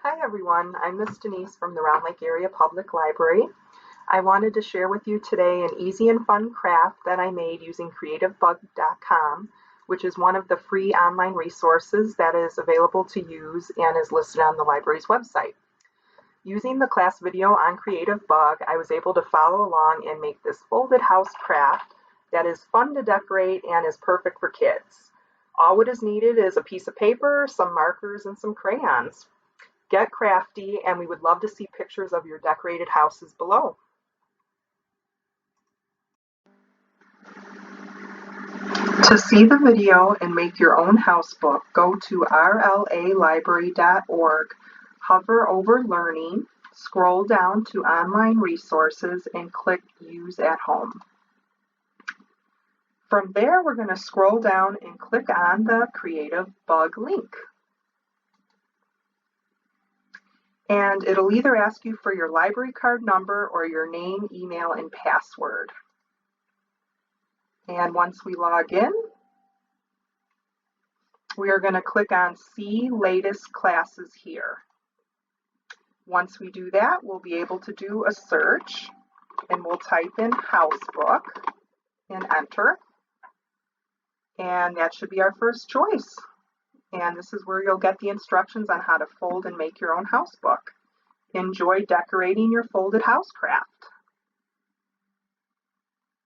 Hi everyone, I'm Miss Denise from the Round Lake Area Public Library. I wanted to share with you today an easy and fun craft that I made using CreativeBug.com, which is one of the free online resources that is available to use and is listed on the library's website. Using the class video on CreativeBug, I was able to follow along and make this folded house craft that is fun to decorate and is perfect for kids. All what is needed is a piece of paper, some markers, and some crayons. Get crafty, and we would love to see pictures of your decorated houses below. To see the video and make your own house book, go to rlalibrary.org, hover over Learning, scroll down to Online Resources, and click Use at Home. From there, we're going to scroll down and click on the CreativeBug link. And it'll either ask you for your library card number or your name, email, and password. And once we log in, we are going to click on See Latest Classes here. Once we do that, we'll be able to do a search, and we'll type in house book and enter. And that should be our first choice. And this is where you'll get the instructions on how to fold and make your own house book. Enjoy decorating your folded house craft.